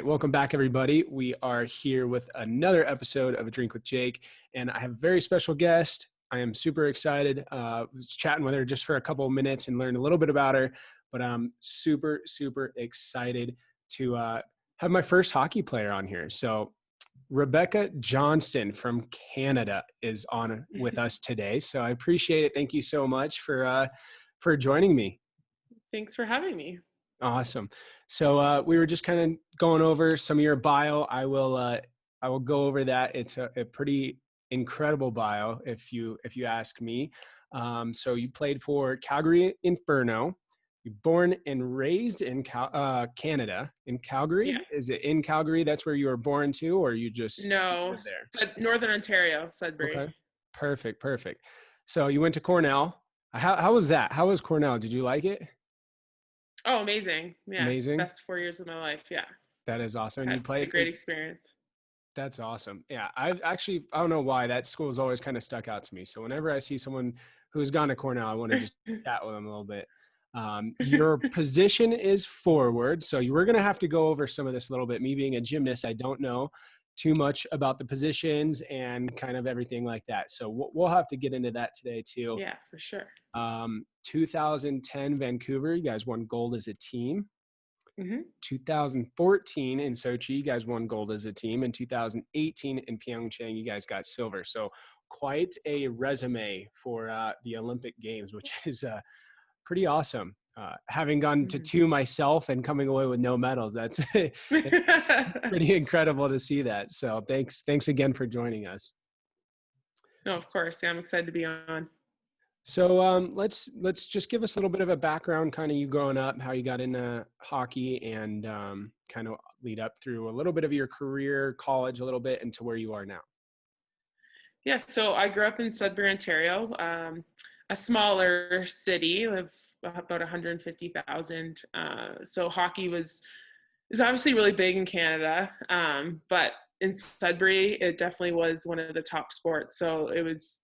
welcome back, everybody. We are here with another episode of A Drink with Jake, and I have a very special guest. I am super excited. Was chatting with her just for a couple of minutes and learned a little bit about her, but I'm super, super excited to have my first hockey player on here. So Rebecca Johnston from Canada is on with us today. So I appreciate it. Thank you so much for joining me. Thanks for having me. Awesome. So we were just kind of going over some of your bio. I will go over that. It's a pretty incredible bio, if you ask me. So you played for Calgary Inferno. You're born and raised in Canada, in Calgary. Yeah. Is it in Calgary? That's where you were born to, or you just No, lived there? but Northern Ontario, Sudbury. Okay. Perfect. So you went to Cornell. How was that? How was Cornell? Did you like it? Oh, amazing. Yeah. Amazing. Best 4 years of my life. Yeah. That is awesome. And Had you played a great experience. That's awesome. Yeah. I don't know why that school has always kind of stuck out to me. So whenever I see someone who's gone to Cornell, I want to just chat with them a little bit. Your position is forward. So you were going to have to go over some of this a little bit. Me being a gymnast, I don't know too much about the positions and kind of everything like that. So we'll have to get into that today too. Yeah, for sure. 2010 Vancouver, you guys won gold as a team. Mm-hmm. 2014 in Sochi, you guys won gold as a team. In 2018 in Pyeongchang, you guys got silver. So quite a resume for the Olympic Games, which is pretty awesome. Having gone to two myself and coming away with no medals, that's pretty incredible to see that. So thanks again for joining us. No, of course. Yeah, I'm excited to be on. So let's just give us a little bit of a background, kind of you growing up, how you got into hockey, and kind of lead up through a little bit of your career, college a little bit, into where you are now. Yeah, so I grew up in Sudbury, Ontario, a smaller city of about 150,000. So hockey is obviously really big in Canada, but in Sudbury, it definitely was one of the top sports. So it was.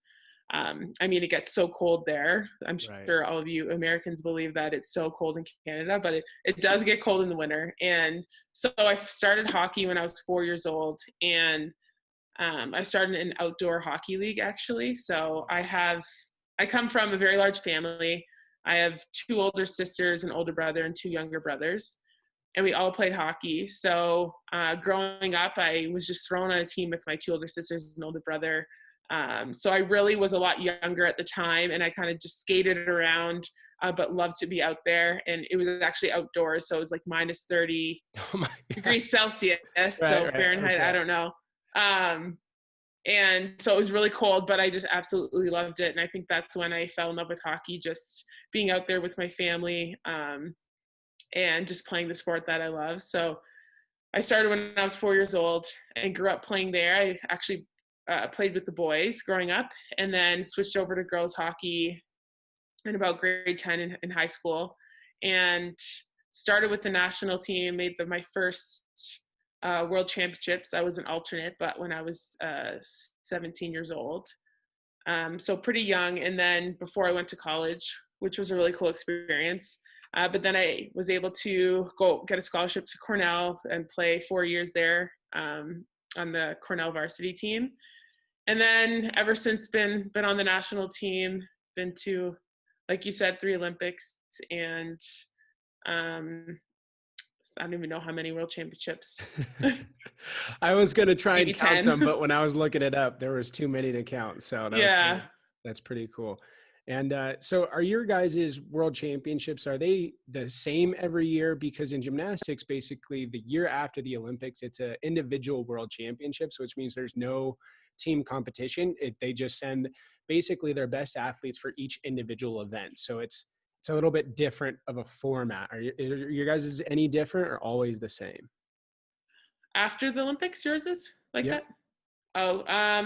It gets so cold there. I'm sure all of you Americans believe that it's so cold in Canada, but it does get cold in the winter. And so I started hockey when I was 4 years old, and I started in an outdoor hockey league, actually. So I come from a very large family. I have 2 older sisters, an older brother, and 2 younger brothers, and we all played hockey. So growing up, I was just thrown on a team with my 2 older sisters and older brother. So I really was a lot younger at the time, and I kind of just skated around, but loved to be out there. And it was actually outdoors, so it was like minus 30 degrees Celsius, so Fahrenheit, okay. I don't know. And so it was really cold, but I just absolutely loved it. And I think that's when I fell in love with hockey, just being out there with my family, and just playing the sport that I love. So I started when I was 4 years old and grew up playing there. I actually played with the boys growing up, and then switched over to girls hockey in about grade 10 in high school, and started with the national team, made my first world championships. I was an alternate, but when I was 17 years old, so pretty young. And then before I went to college, which was a really cool experience, but then I was able to go get a scholarship to Cornell and play 4 years there on the Cornell varsity team. And then ever since been on the national team, been to, like you said, 3 Olympics, and I don't even know how many world championships. I was going to try Maybe and count 10. some, but when I was looking it up, there was too many to count. So that's pretty cool. And so are your guys' world championships, are they the same every year? Because in gymnastics, basically the year after the Olympics, it's an individual world championships, which means there's no team competition. They just send basically their best athletes for each individual event. So it's a little bit different of a format. Are your guys' any different or always the same? After the Olympics, yours is like that? Oh,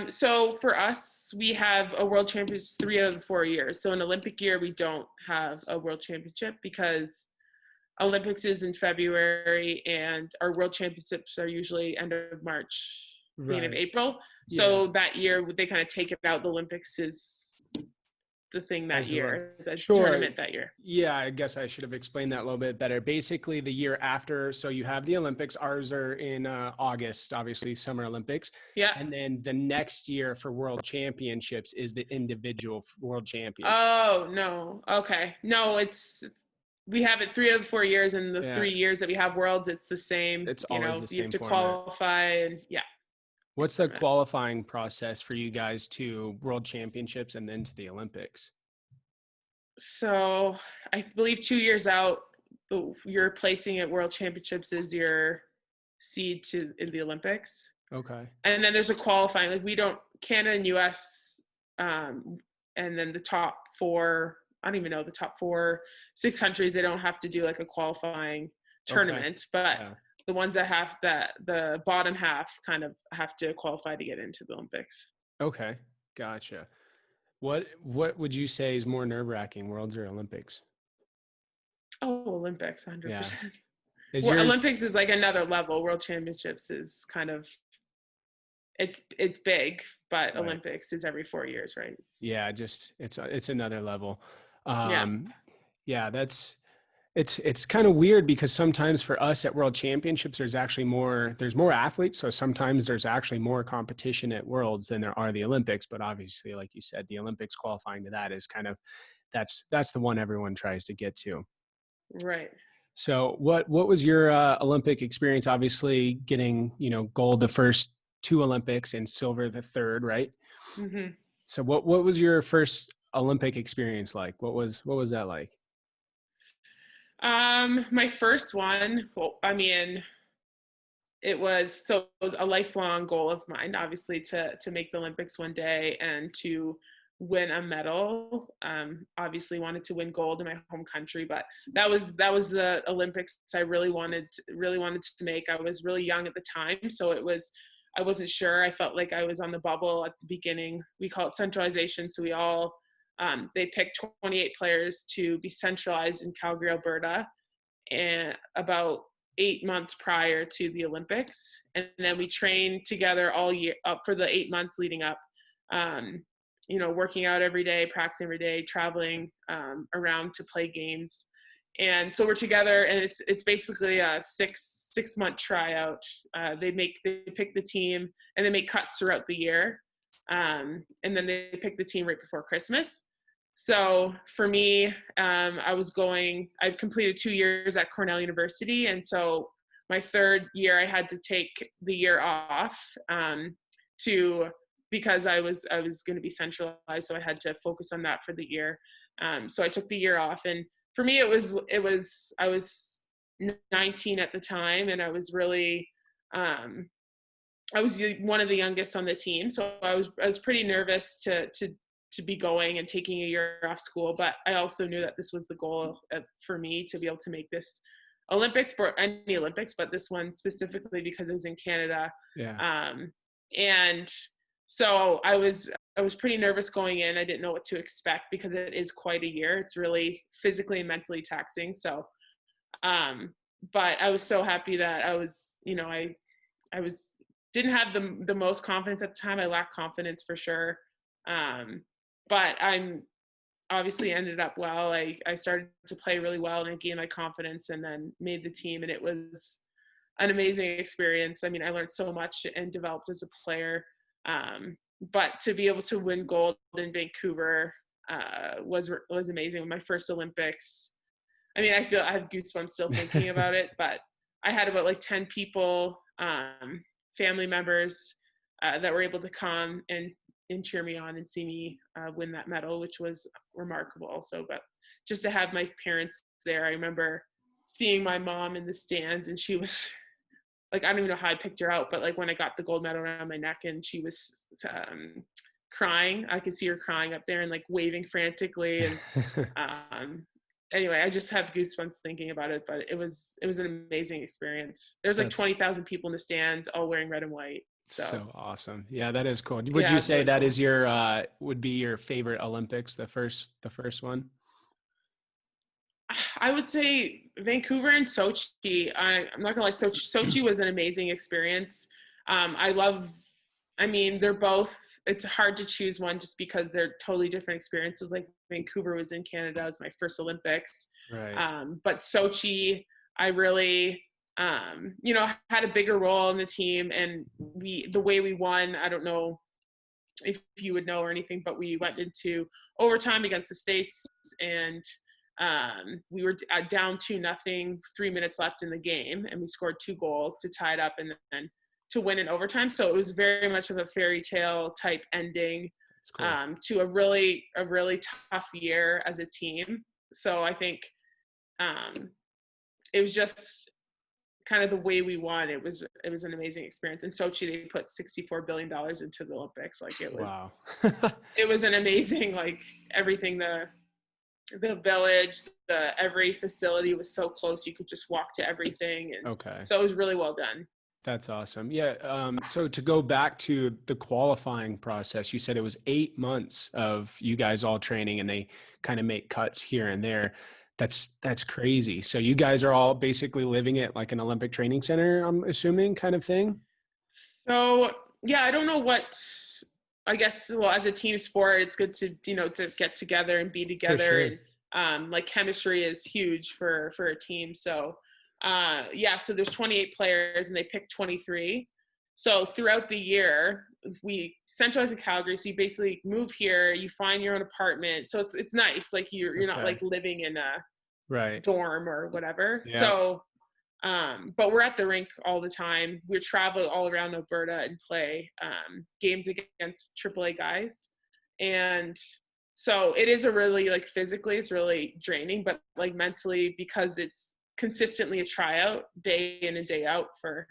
so for us, we have a world championship 3 out of the 4 years. So an Olympic year, we don't have a world championship because Olympics is in February, and our world championships are usually end of March, beginning of April. So that year, they kind of take it out. The Olympics is the thing that year, the Sure. tournament that year. Yeah, I guess I should have explained that a little bit better. Basically, the year after, so you have the Olympics. Ours are in August, obviously, Summer Olympics. Yeah. And then the next year for World Championships is the individual World Championship. Oh, no. Okay. No, we have it 3 of the 4 years, and the 3 years that we have Worlds, it's the same. It's always the same you have to format. qualify, and yeah. What's the qualifying process for you guys to World Championships and then to the Olympics? So I believe 2 years out, your placing at World Championships is your seed in the Olympics. Okay. And then there's a qualifying, like we don't, Canada and US, and then the top 4, I don't even know, the top 6 countries, they don't have to do like a qualifying tournament, but the ones that have the bottom half kind of have to qualify to get into the Olympics. Okay. Gotcha. What would you say is more nerve-wracking, Worlds or Olympics? Oh, Olympics, 100%. Yeah. Olympics is like another level. World Championships is kind of, it's big, but right. Olympics is every 4 years, right? It's another level. It's kind of weird because sometimes for us at World Championships, there's more athletes. So sometimes there's actually more competition at Worlds than there are the Olympics. But obviously, like you said, the Olympics qualifying to that is kind of, that's the one everyone tries to get to. Right. So what was your Olympic experience? Obviously getting, gold the first 2 Olympics and silver the third, right? Mm-hmm. So what was your first Olympic experience like? What was that like? My first one, it was a lifelong goal of mine, obviously, to make the Olympics one day and to win a medal. Obviously wanted to win gold in my home country, but that was the Olympics I really wanted to make. I was really young at the time, so I wasn't sure. I felt like I was on the bubble at the beginning. We call it centralization. So we all, they picked 28 players to be centralized in Calgary, Alberta, and about 8 months prior to the Olympics. And then we trained together all year up for the 8 months leading up, working out every day, practicing every day, traveling around to play games. And so we're together, and it's basically a 6-month tryout. They pick the team, and they make cuts throughout the year. And then they pick the team right before Christmas. So for me, I've completed 2 years at Cornell University. And so my third year, I had to take the year off because I was going to be centralized. So I had to focus on that for the year. So I took the year off, and for me, I was 19 at the time, and I was really, I was one of the youngest on the team. So I was pretty nervous to be going and taking a year off school, but I also knew that this was the goal for me to be able to make this Olympics, or any Olympics, but this one specifically because it was in Canada. Yeah. And so I was pretty nervous going in. I didn't know what to expect because it is quite a year. It's really physically and mentally taxing. So, but I was so happy that I was, didn't have the most confidence at the time. I lacked confidence for sure. But I'm obviously ended up well. I started to play really well, and I gained my confidence and then made the team, and it was an amazing experience. I mean, I learned so much and developed as a player. But to be able to win gold in Vancouver was amazing. My first Olympics. I mean, I have goosebumps still thinking about it, but I had about 10 people, family members that were able to come and cheer me on and see me win that medal, which was remarkable also. But just to have my parents there, I remember seeing my mom in the stands, and she was I don't even know how I picked her out, but when I got the gold medal around my neck and she was crying, I could see her crying up there and waving frantically. And anyway, I just have goosebumps thinking about it, but it was an amazing experience. There was 20,000 people in the stands, all wearing red and white. So awesome. Yeah, that is cool. Would you say really that cool. Is your would be your favorite Olympics, the first one? I would say Vancouver and Sochi. I'm not gonna lie, Sochi was an amazing experience. They're both, it's hard to choose one just because they're totally different experiences. Vancouver was in Canada. It was my first Olympics. Right. But Sochi, I really, had a bigger role in the team, and the way we won, I don't know if you would know or anything, but we went into overtime against the States, and we were down 2-0, 3 minutes left in the game, and we scored 2 goals to tie it up and then to win in overtime. So it was very much of a fairy tale type ending to a really tough year as a team. So I think it was just kind of the way we won. It was an amazing experience. In Sochi, they put $64 billion into the Olympics. Like it was, wow. It was an amazing, like everything, the village, every facility was so close. You could just walk to everything. And so it was really well done. That's awesome. Yeah. So to go back to the qualifying process, you said it was 8 months of you guys all training and they kind of make cuts here and there. That's crazy. So you guys are all basically living at like an Olympic training center, I'm assuming, kind of thing? So, yeah, I don't know I guess, well, as a team sport, it's good to, to get together and be together. For sure. And like chemistry is huge for a team. So, so there's 28 players and they pick 23. So throughout the year, we centralize in Calgary. So you basically move here, you find your own apartment. So it's nice. Like you're not like living in a dorm or whatever. Yeah. So, but we're at the rink all the time. We travel all around Alberta and play games against AAA guys. And so it is a really, like physically, it's really draining, but like mentally, because it's consistently a tryout day in and day out for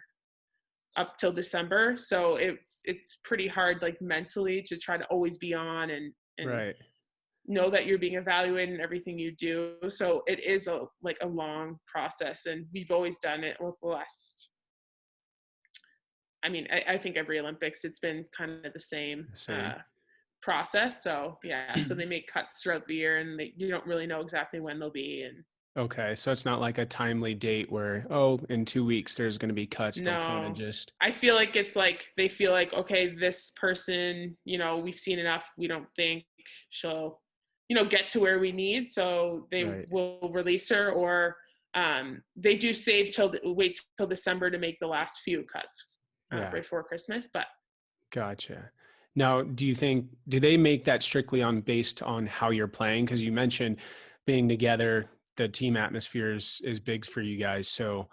up till December. So it's pretty hard, like mentally, to try to always be on and know that you're being evaluated in everything you do. So it is a long process, and we've always done it with the last, I think every Olympics, it's been kind of the same. Process. So so they make cuts throughout the year, and you don't really know exactly when they'll be. And okay, so it's not like a timely date where, in 2 weeks there's going to be cuts. No, they'll kind of just, I feel like it's like they feel like, okay, this person, we've seen enough, we don't think she'll get to where we need, so they will release her, or they do wait till December to make the last few cuts before Christmas. But gotcha. Now, do they make that strictly based on how you're playing? Because you mentioned being together, the team atmosphere is big for you guys. So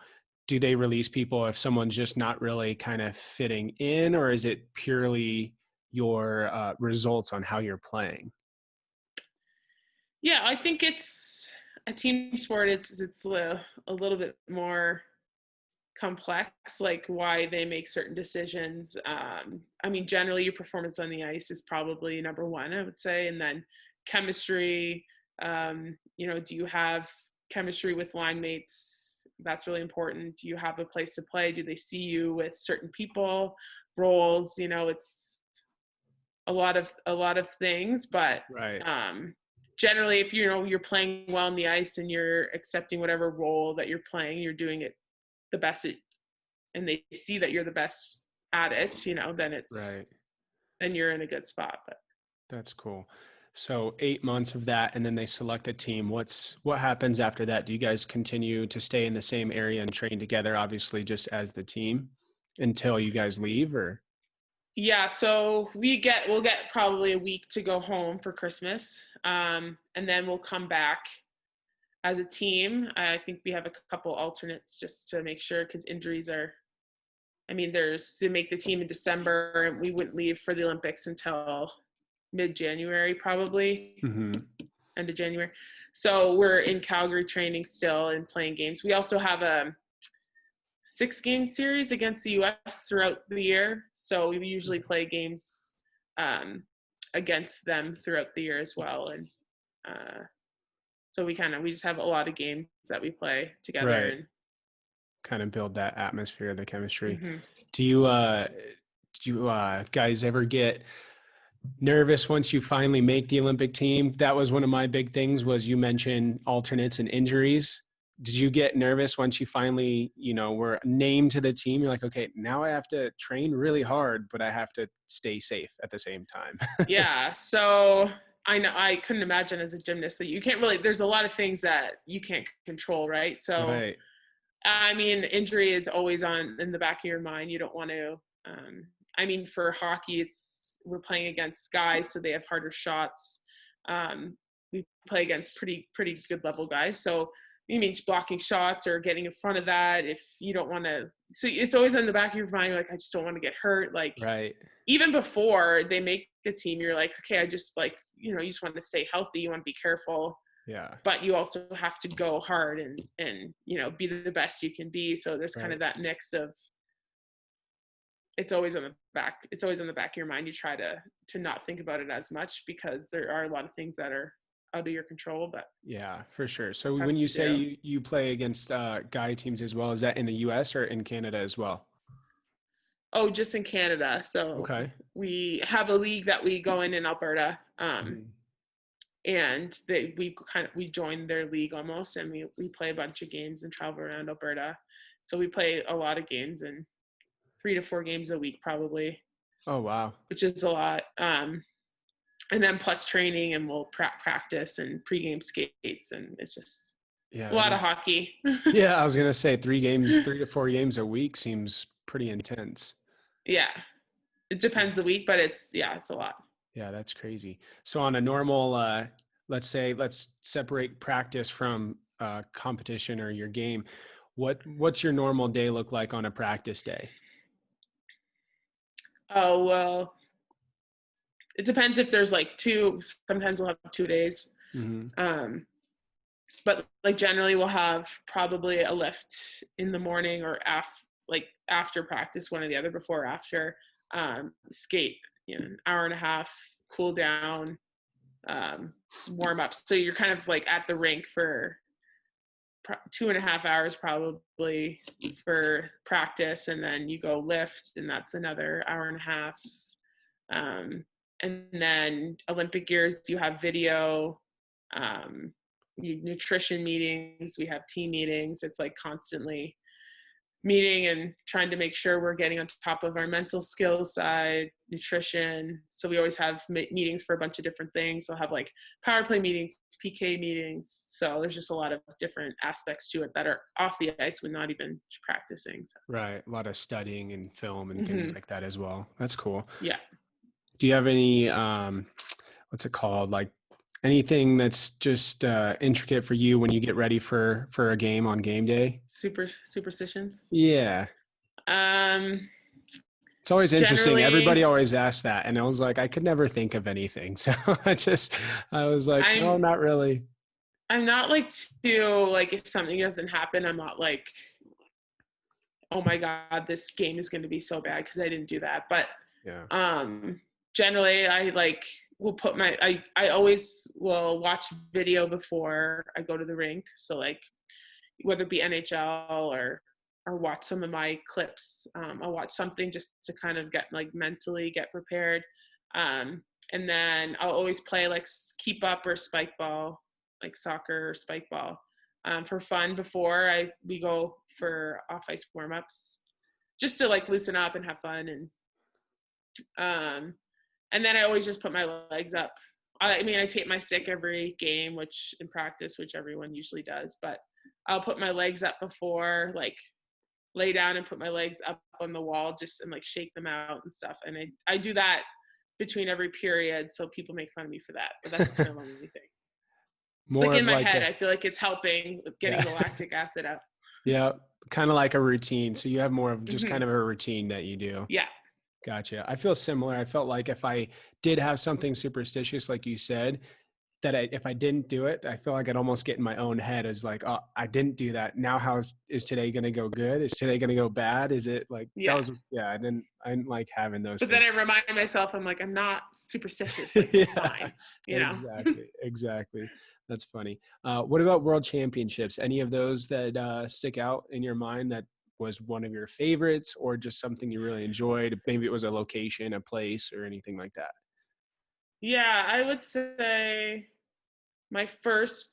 do they release people if someone's just not really kind of fitting in, or is it purely your results on how you're playing? Yeah, I think it's a team sport. It's a little bit more complex, like why they make certain decisions. Generally your performance on the ice is probably number one, I would say, and then chemistry. Do you have chemistry with line mates? That's really important. Do you have a place to play? Do they see you with certain people, roles? It's a lot of things, but generally, if you're playing well on the ice and you're accepting whatever role that you're playing, you're doing it the best and they see that you're the best at it, then you're in a good spot. But that's cool. So 8 months of that, and then they select a team. What happens after that? Do you guys continue to stay in the same area and train together, obviously just as the team, until you guys leave, or? Yeah, so we'll get probably a week to go home for Christmas, and then we'll come back as a team. I think we have a couple alternates just to make sure, because injuries there's to make the team in December, and we wouldn't leave for the Olympics until mid-January, probably, end of January. So we're in Calgary training still and playing games. We also have a 6-game series against the U.S. throughout the year. So we usually play games against them throughout the year as well. And so we just have a lot of games that we play together. Right. And kind of build that atmosphere, the chemistry. Do you guys ever get nervous once you finally make the Olympic team? That was one of my big things, was you mentioned alternates and injuries. Did you get nervous once you finally, were named to the team? You're like, okay, now I have to train really hard, but I have to stay safe at the same time. Yeah. So I know I couldn't imagine as a gymnast that you can't really, there's a lot of things that you can't control, right? So, Right. I mean, injury is always in the back of your mind. You don't want to, I mean, for hockey, we're playing against guys, so they have harder shots. We play against pretty good level guys. So you mean blocking shots or getting in front of that if you don't want to. So it's always in the back of your mind, like, I just don't want to get hurt. Like, Right. even before they make a team, you're like, okay, I just like, you just want to stay healthy. You want to be careful. Yeah. But you also have to go hard and be the best you can be. So there's kind of that mix of, it's always on the back of your mind. You try to not think about it as much because there are a lot of things that are out of your control. But yeah, for sure. So when you say you play against guy teams as well, is that in the US or in Canada as well? Oh, just in Canada. So okay. We have a league that we go in Alberta. And we joined their league almost, and we play a bunch of games and travel around Alberta. So we play a lot of games, and 3 to 4 games a week probably. Oh wow. Which is a lot. And then plus training, and we'll practice and pregame skates, and it's just a lot of hockey. Yeah, I was gonna say 3 to 4 games a week seems pretty intense. Yeah, it depends the week, but it's a lot. Yeah, that's crazy. So on a normal, let's separate practice from competition or your game. What's your normal day look like on a practice day? Oh, well, it depends if there's like 2, sometimes we'll have 2 days. But like generally we'll have probably a lift in the morning or after practice, one or the other, before or after, skate, an hour and a half, cool down, warm up. So you're kind of like at the rink for 2.5 hours probably for practice, and then you go lift, and that's another hour and a half. And then Olympic years, you have video, nutrition meetings, we have team meetings. It's like constantly meeting and trying to make sure we're getting on top of our mental skills side, nutrition. So we always have meetings for a bunch of different things. We'll have like power play meetings, PK meetings. So there's just a lot of different aspects to it that are off the ice when not even practicing. So. Right. A lot of studying and film and things like that as well. That's cool. Yeah. Do you have any, what's it called? Like anything that's just intricate for you when you get ready for a game on game day? Superstitions? Yeah. It's always interesting. Everybody always asks that. And I was like, I could never think of anything. So I was like, no, not really. I'm not like if something doesn't happen, I'm not like, oh my God, this game is going to be so bad because I didn't do that. But generally I will put I always will watch video before I go to the rink. So like whether it be NHL or watch some of my clips, I'll watch something just to kind of get mentally get prepared. And then I'll always play like keep up or spike ball, like soccer or spike ball, for fun before we go for off ice warm-ups, just to like loosen up and have fun. And then I always just put my legs up. I mean, I tape my stick every game, which in practice, which everyone usually does, but I'll put my legs up before, like lay down and put my legs up on the wall just and like shake them out and stuff. And I do that between every period. So people make fun of me for that, but that's kind of the only thing. More like in my head, I feel like it's helping with getting the lactic acid out. Yeah. Kind of like a routine. So you have more of just kind of a routine that you do. Yeah. Gotcha. I feel similar. I felt like if I did have something superstitious, like you said, that if I didn't do it, I feel like I'd almost get in my own head as like, oh, I didn't do that. Now, is today going to go good? Is today going to go bad? Is it like, I didn't like having those. But things. Then I remind myself, I'm like, I'm not superstitious. Like, it's fine. Exactly. That's funny. What about world championships? Any of those that stick out in your mind that was one of your favorites, or just something you really enjoyed? Maybe it was a location, a place, or anything like that. Yeah, I would say my favorite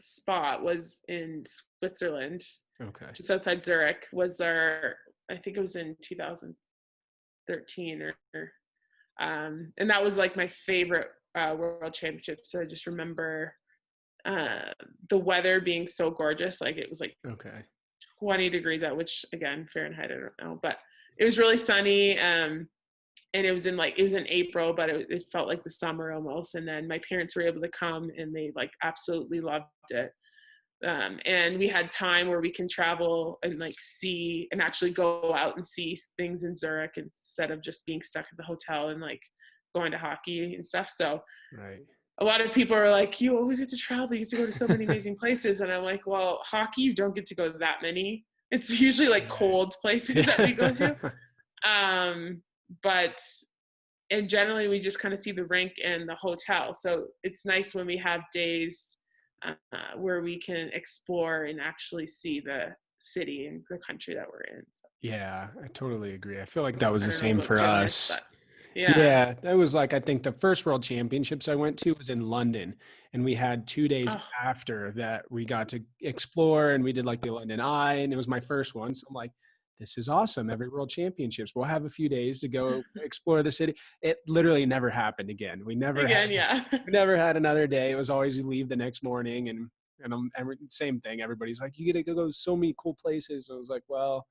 spot was in Switzerland. Okay. Just outside Zurich. I think it was in 2013 or And that was like my favorite world championships. So I just remember the weather being so gorgeous. Like it was like 20 degrees out, which again, Fahrenheit, I don't know, but it was really sunny. And it was in April, but it felt like the summer almost. And then my parents were able to come and they like absolutely loved it. And we had time where we can travel and like see and actually go out and see things in Zurich instead of just being stuck at the hotel and like going to hockey and stuff. So a lot of people are like, you always get to travel, you get to go to so many amazing places. And I'm like, well, hockey, you don't get to go that many. It's usually like cold places that we go to. But and generally we just kind of see the rink and the hotel. So it's nice when we have days where we can explore and actually see the city and the country that we're in. So. Yeah, I totally agree. I feel like that was the same for us. Yeah, that was like, I think the first World Championships I went to was in London, and we had 2 days after that we got to explore, and we did like the London Eye, and it was my first one. So I'm like, this is awesome. Every World Championships, we'll have a few days to go explore the city. It literally never happened again. We never had another day. It was always you leave the next morning, and same thing. Everybody's like, you get to go so many cool places. I was like, well,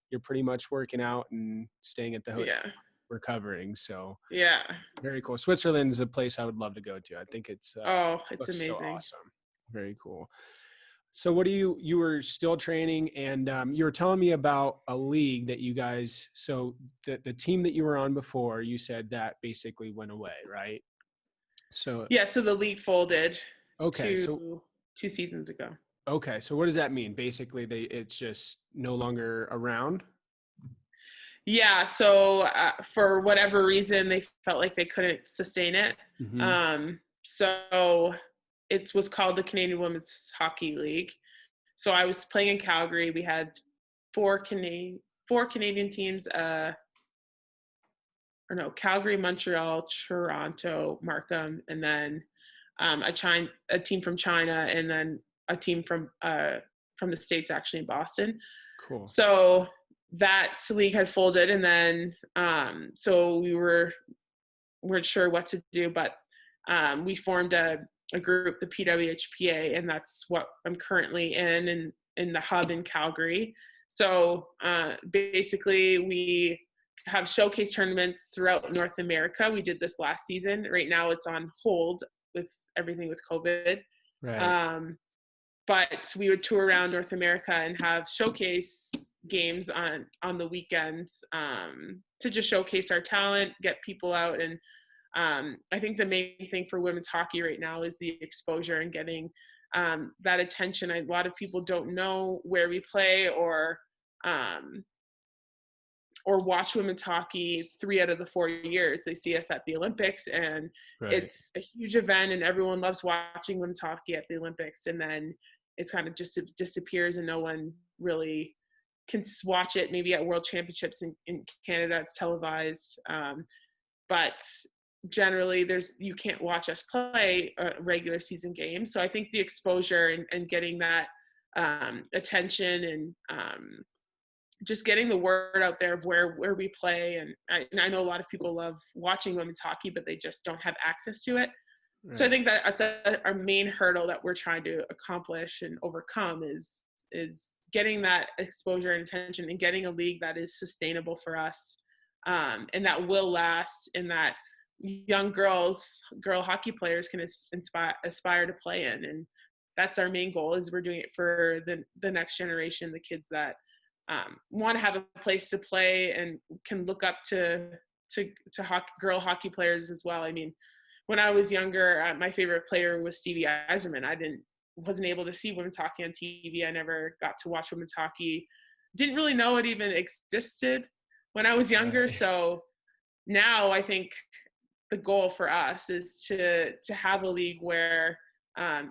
you're pretty much working out and staying at the hotel. Yeah. Recovering. So yeah, very cool. Switzerland's a place I would love to go to. I think it's it's amazing. So awesome. Very cool. So what do you were still training, and you were telling me about a league that you guys, so the team that you were on before, you said that basically went away, right? So yeah, so the league folded so 2 seasons ago. Okay, so what does that mean? Basically it's just no longer around? Yeah, so for whatever reason, they felt like they couldn't sustain it. Mm-hmm. So it was called the Canadian Women's Hockey League. So I was playing in Calgary. We had four Canadian teams, Calgary, Montreal, Toronto, Markham, and then a team from China, and then a team from the States, actually in Boston. Cool. So that league had folded, and then so we weren't sure what to do, but we formed a group, the PWHPA, and that's what I'm currently in the hub in Calgary. So basically we have showcase tournaments throughout North America. We did this last season. Right now it's on hold with everything with COVID. Right. But we would tour around North America and have showcase games on the weekends to just showcase our talent, get people out. And I think the main thing for women's hockey right now is the exposure and getting that attention. A lot of people don't know where we play or watch women's hockey 3 out of the 4 years. They see us at the Olympics, and It's a huge event, and everyone loves watching women's hockey at the Olympics. And then it kind of just disappears, and no one really can watch it. Maybe at World Championships in Canada, it's televised. But generally you can't watch us play a regular season game. So I think the exposure and getting that attention and just getting the word out there of where we play. And I know a lot of people love watching women's hockey, but they just don't have access to it. Right. So I think that's our main hurdle that we're trying to accomplish and overcome is getting that exposure and attention, and getting a league that is sustainable for us, and that will last, and that young girl hockey players can aspire to play in. And that's our main goal, is we're doing it for the next generation, the kids that want to have a place to play and can look up to girl hockey players as well. I mean, when I was younger, my favorite player was Stevie Yzerman. I wasn't able to see women's hockey on TV. I never got to watch women's hockey. Didn't really know it even existed when I was younger. Right. So now I think the goal for us is to have a league where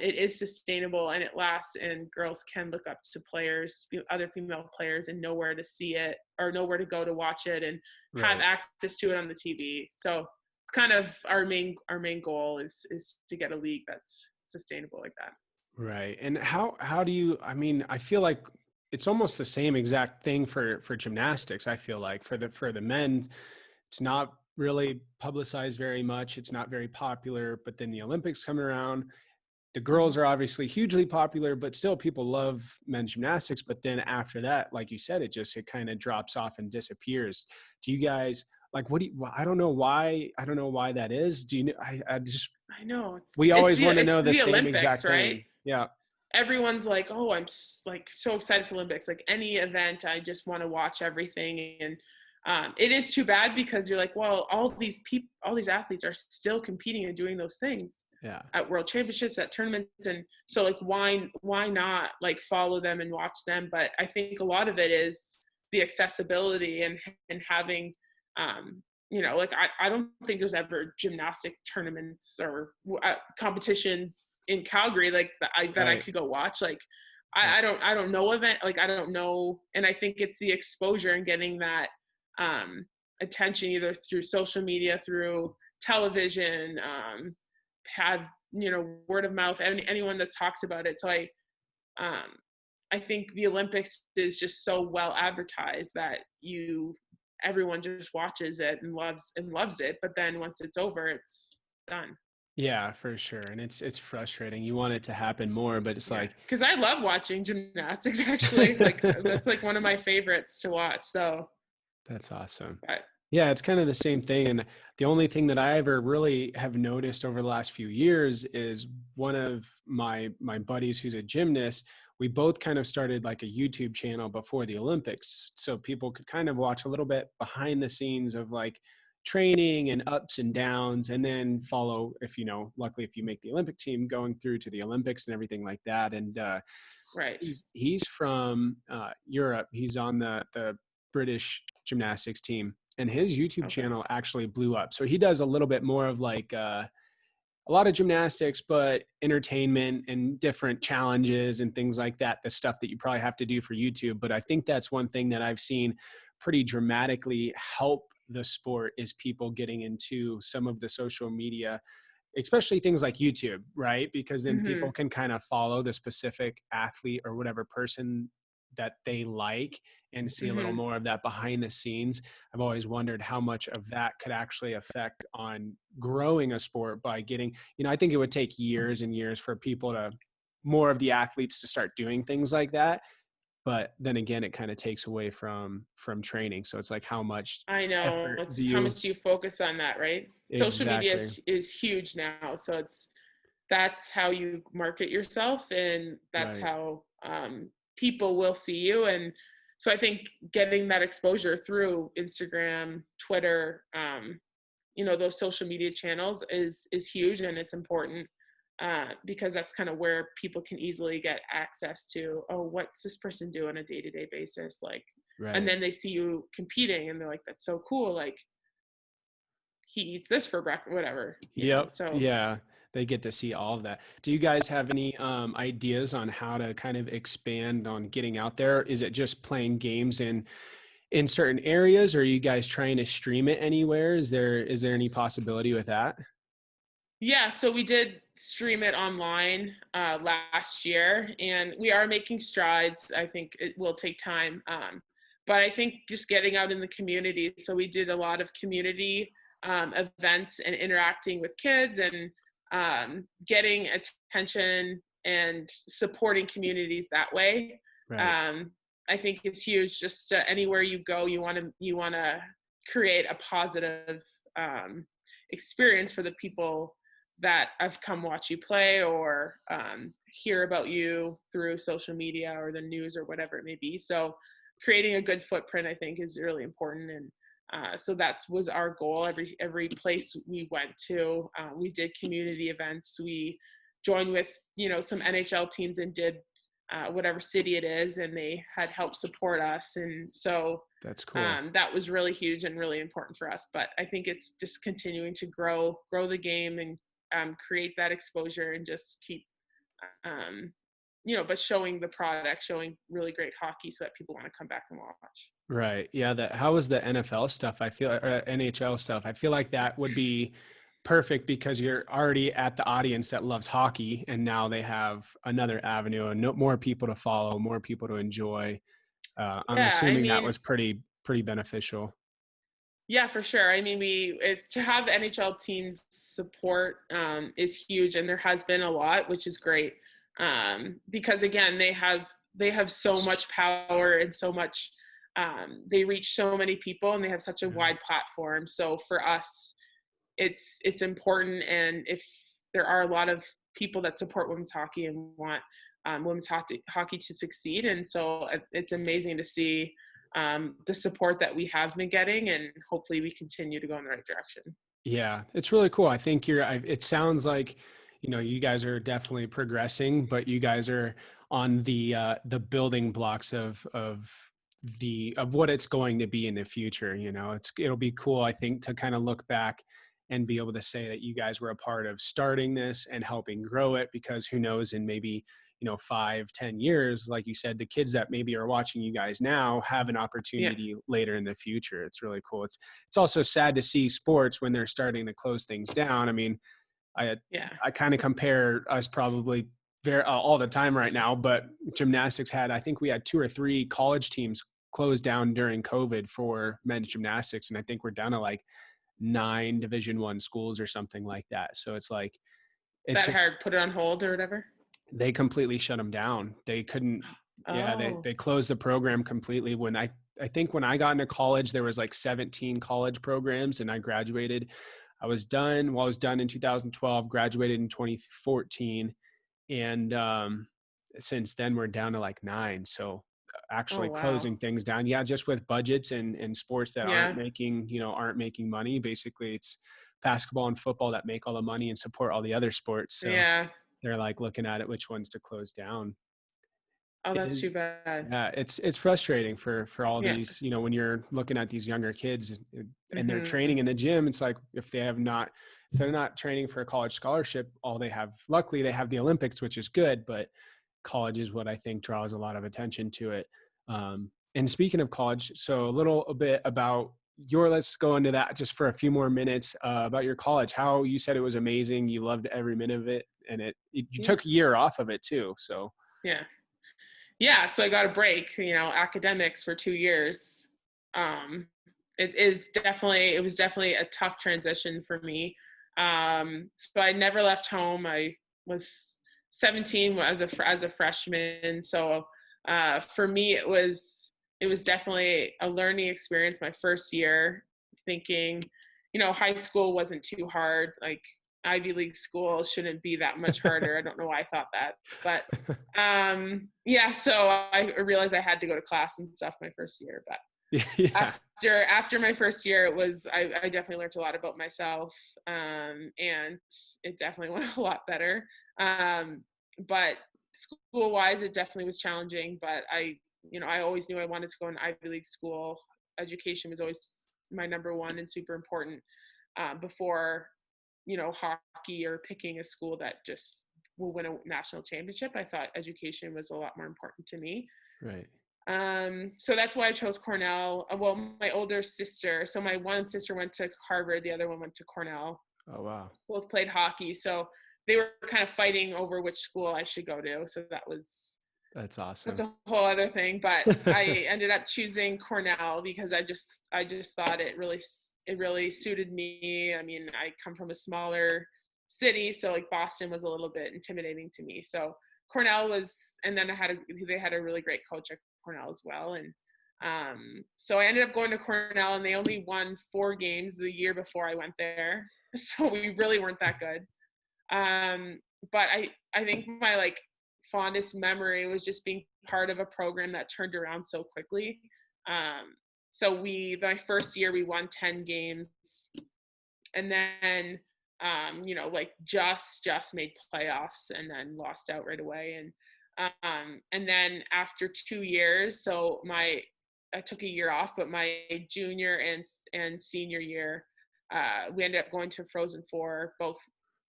it is sustainable and it lasts, and girls can look up to players, other female players, and know where to see it or know where to go to watch it, and have access to it on the TV. So it's kind of our main goal is to get a league that's sustainable like that. Right. And how do you, I mean, I feel like it's almost the same exact thing for gymnastics. I feel like for the men, it's not really publicized very much. It's not very popular, but then the Olympics come around. The girls are obviously hugely popular, but still people love men's gymnastics. But then after that, like you said, it kind of drops off and disappears. Do you guys like, I don't know why. I don't know why that is. Do you know? I know We always want to know the the same Olympics, exact right? thing. Yeah. Everyone's like, oh, I'm like so excited for Olympics. Like any event, I just want to watch everything. And it is too bad because you're like, well, all these athletes are still competing and doing those things at world championships, at tournaments. And so like, why not like follow them and watch them? But I think a lot of it is the accessibility and having, like I don't think there's ever gymnastic tournaments or competitions in Calgary like that I could go watch. Like I don't know event, like I don't know. And I think it's the exposure and getting that attention either through social media, through television, have, word of mouth, anyone that talks about it. So I think the Olympics is just so well advertised that everyone just watches it and loves it. But then once it's over, it's done. Yeah, for sure. And it's frustrating. You want it to happen more, but it's like, because I love watching gymnastics actually. Like that's like one of my favorites to watch. So that's awesome. Yeah, it's kind of the same thing. And the only thing that I ever really have noticed over the last few years is one of my buddies who's a gymnast, we both kind of started like a YouTube channel before the Olympics. So people could kind of watch a little bit behind the scenes of like training and ups and downs, and then follow, luckily if you make the Olympic team, going through to the Olympics and everything like that. And right. He's from Europe. He's on the British gymnastics team. And his YouTube channel actually blew up. So he does a little bit more of like a lot of gymnastics, but entertainment and different challenges and things like that, the stuff that you probably have to do for YouTube. But I think that's one thing that I've seen pretty dramatically help the sport is people getting into some of the social media, especially things like YouTube, right? Because then people can kind of follow the specific athlete or whatever person that they like and see a little more of that behind the scenes. I've always wondered how much of that could actually affect on growing a sport by getting, I think it would take years and years for more of the athletes to start doing things like that. But then again, it kind of takes away from training. So it's like, how much I know effort how much do you focus on that, right? Exactly. Social media is huge now. So that's how you market yourself, and that's how people will see you. And so I think getting that exposure through Instagram, Twitter, those social media channels is huge, and it's important because that's kind of where people can easily get access to, oh, what's this person do on a day-to-day basis? Like, and then they see you competing and they're like, that's so cool. Like he eats this for breakfast, whatever. So yeah, they get to see all of that. Do you guys have any ideas on how to kind of expand on getting out there? Is it just playing games in certain areas, or are you guys trying to stream it anywhere? Is there any possibility with that? Yeah, so we did stream it online last year, and we are making strides. I think it will take time, but I think just getting out in the community. So we did a lot of community events and interacting with kids and getting attention and supporting communities that way. I think it's huge. Just anywhere you go, you want to create a positive experience for the people that have come watch you play or hear about you through social media or the news or whatever it may be. So creating a good footprint, I think, is really important. And so that was our goal. Every place we went to, we did community events. We joined with, some NHL teams and did whatever city it is, and they had helped support us. And so that's cool. That was really huge and really important for us. But I think it's just continuing to grow the game and create that exposure and just keep, but showing the product, showing really great hockey so that people want to come back and watch. Right. Yeah. How was the NFL stuff? I feel NHL stuff. I feel like that would be perfect because you're already at the audience that loves hockey, and now they have another avenue and more people to follow, more people to enjoy. I'm assuming that was pretty beneficial. Yeah, for sure. I mean, to have NHL teams support is huge, and there has been a lot, which is great. Because again, they have so much power and so much. They reach so many people, and they have such a Yeah. wide platform. So for us, it's important. And if there are a lot of people that support women's hockey and want women's hockey to succeed, and so it's amazing to see the support that we have been getting, and hopefully we continue to go in the right direction. Yeah, it's really cool. I think it sounds like, you guys are definitely progressing, but you guys are on the building blocks of what it's going to be in the future. It'll be cool, I think, to kind of look back and be able to say that you guys were a part of starting this and helping grow it, because who knows, in maybe 5-10 years, like you said, the kids that maybe are watching you guys now have an Yeah. opportunity later in the future. It's really cool. It's also sad to see sports when they're starting to close things down. I mean, I Yeah. I kind of compare us probably very all the time right now, but gymnastics I think we had 2 or 3 college teams closed down during COVID for men's gymnastics, and I think we're down to like 9 Division I schools or something like that. So it's like it's That just hard, put it on hold or whatever. they completely shut them down. They couldn't. Yeah, Oh. they closed the program completely. When I think when I got into college, there was like 17 college programs, and I graduated. I was done. Well, I was done in 2012. Graduated in 2014, and since then we're down to like 9. So Oh, actually wow. closing things down. Yeah, just with budgets and sports that Yeah. aren't making money. Basically, it's basketball and football that make all the money and support all the other sports. So Yeah. they're like looking at it, which ones to close down. Oh, It that's is, too bad. yeah, it's frustrating for all Yeah. these, when you're looking at these younger kids and they're Hmm. training in the gym. It's like if they're not training for a college scholarship, luckily they have the Olympics, which is good, but college is what I think draws a lot of attention to it. And speaking of college, so a bit about let's go into that just for a few more minutes, about your college. How you said it was amazing. You loved every minute of it, and you Yeah. took a year off of it too. So Yeah. Yeah. So I got a break, academics for 2 years. Um, it was definitely a tough transition for me. So I never left home. I was 17 as a freshman. So for me, it was definitely a learning experience my first year, thinking, high school wasn't too hard. Like Ivy League school shouldn't be that much harder. I don't know why I thought that, but yeah, so I realized I had to go to class and stuff my first year. But yeah, after my first year, I definitely learned a lot about myself, and it definitely went a lot better. But school wise, it definitely was challenging. But I always knew I wanted to go in Ivy League school. Education was always my number one and super important, before hockey or picking a school that just will win a national championship. I thought education was a lot more important to me. right. So that's why I chose Cornell. Well, my older sister, so my one sister went to Harvard, the other one went to Cornell. Oh wow, Both played hockey, so they were kind of fighting over which school I should go to. So that's that's awesome. a whole other thing. But I ended up choosing Cornell because I just thought it really suited me. I mean, I come from a smaller city, so like Boston was a little bit intimidating to me. So Cornell was, and then they had a really great coach at Cornell as well. And so I ended up going to Cornell, and they only won 4 games the year before I went there. So we really weren't that good. But I think my like fondest memory was just being part of a program that turned around so quickly. So my first year we won 10 games, and then like just made playoffs and then lost out right away. And then after 2 years, so I took a year off, but my junior and senior year, we ended up going to Frozen Four, both,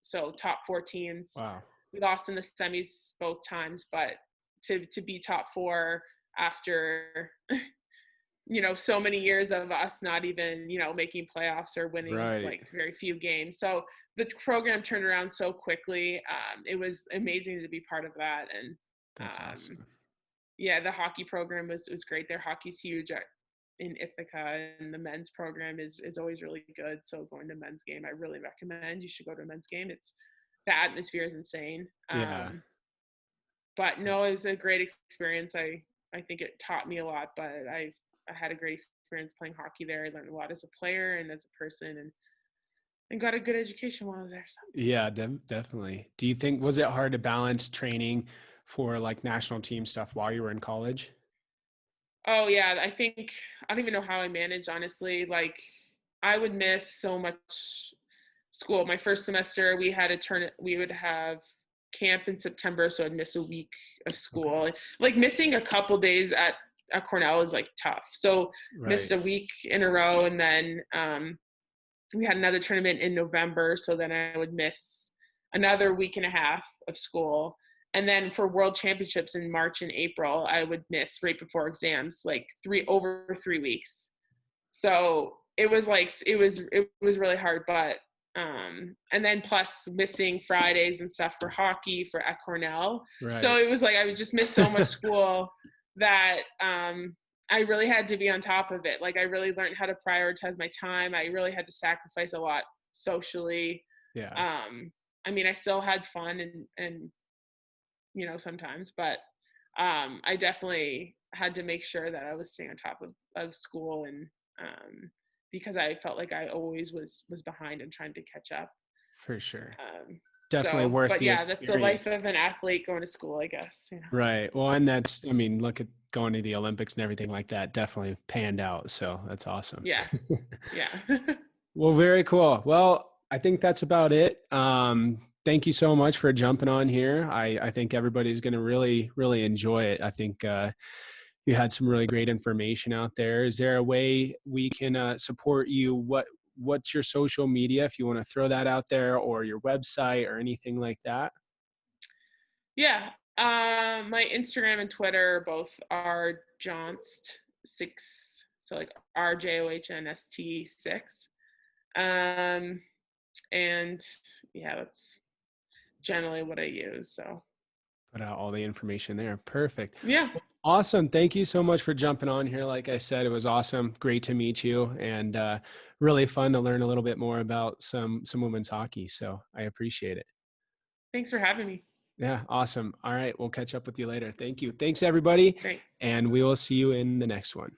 so top 4 teams. Wow. We lost in the semis both times, but to be top 4 after so many years of us not even making playoffs or winning Right. like very few games. So the program turned around so quickly. It was amazing to be part of that. And That's awesome. yeah, the hockey program was great. Their hockey's huge in Ithaca, and the men's program is always really good. So going to men's game, I really recommend you should go to a men's game. The atmosphere is insane. Yeah. But no, it was a great experience. I think it taught me a lot, but I had a great experience playing hockey there. I learned a lot as a player and as a person, and got a good education while I was there. So. Yeah, definitely. Do you think, was it hard to balance training for like national team stuff while you were in college? Oh yeah, I don't even know how I managed, honestly. Like I would miss so much school. My first semester, we would have camp in September, so I'd miss a week of school. Okay. Like missing a couple days at Cornell is like tough. So missed Right. a week in a row, and then we had another tournament in November, so then I would miss another week and a half of school. And then for world championships in March and April, I would miss right before exams, like over 3 weeks. So it was really hard, but and then plus missing Fridays and stuff for hockey at Cornell. Right. So it was like I would just miss so much school that I really had to be on top of it. Like I really learned how to prioritize my time. I really had to sacrifice a lot socially. Yeah. I mean, I still had fun and sometimes, but I definitely had to make sure that I was staying on top of school, and because I felt like I always was behind and trying to catch up. For sure. Definitely worth but the yeah, that's the life experience. of an athlete going to school, I guess. Right. Well, and that's, I mean, look at going to the Olympics and everything like that, definitely panned out. So that's awesome. Yeah. Yeah. Well, very cool. Well, I think that's about it. Thank you so much for jumping on here. I think everybody's going to really, really enjoy it. I think you had some really great information out there. Is there a way we can support you? What's your social media, if you want to throw that out there, or your website or anything like that? Yeah. My Instagram and Twitter both are Johnst6. So like RJOHNST6. And yeah, that's generally what I use. So Put out all the information there. Perfect. yeah. Awesome. Thank you so much for jumping on here. Like I said, it was awesome. Great to meet you, and really fun to learn a little bit more about some women's hockey. So I appreciate it. Thanks for having me. Yeah. Awesome. All right. We'll catch up with you later. Thank you. Thanks everybody. Thanks. And we will see you in the next one.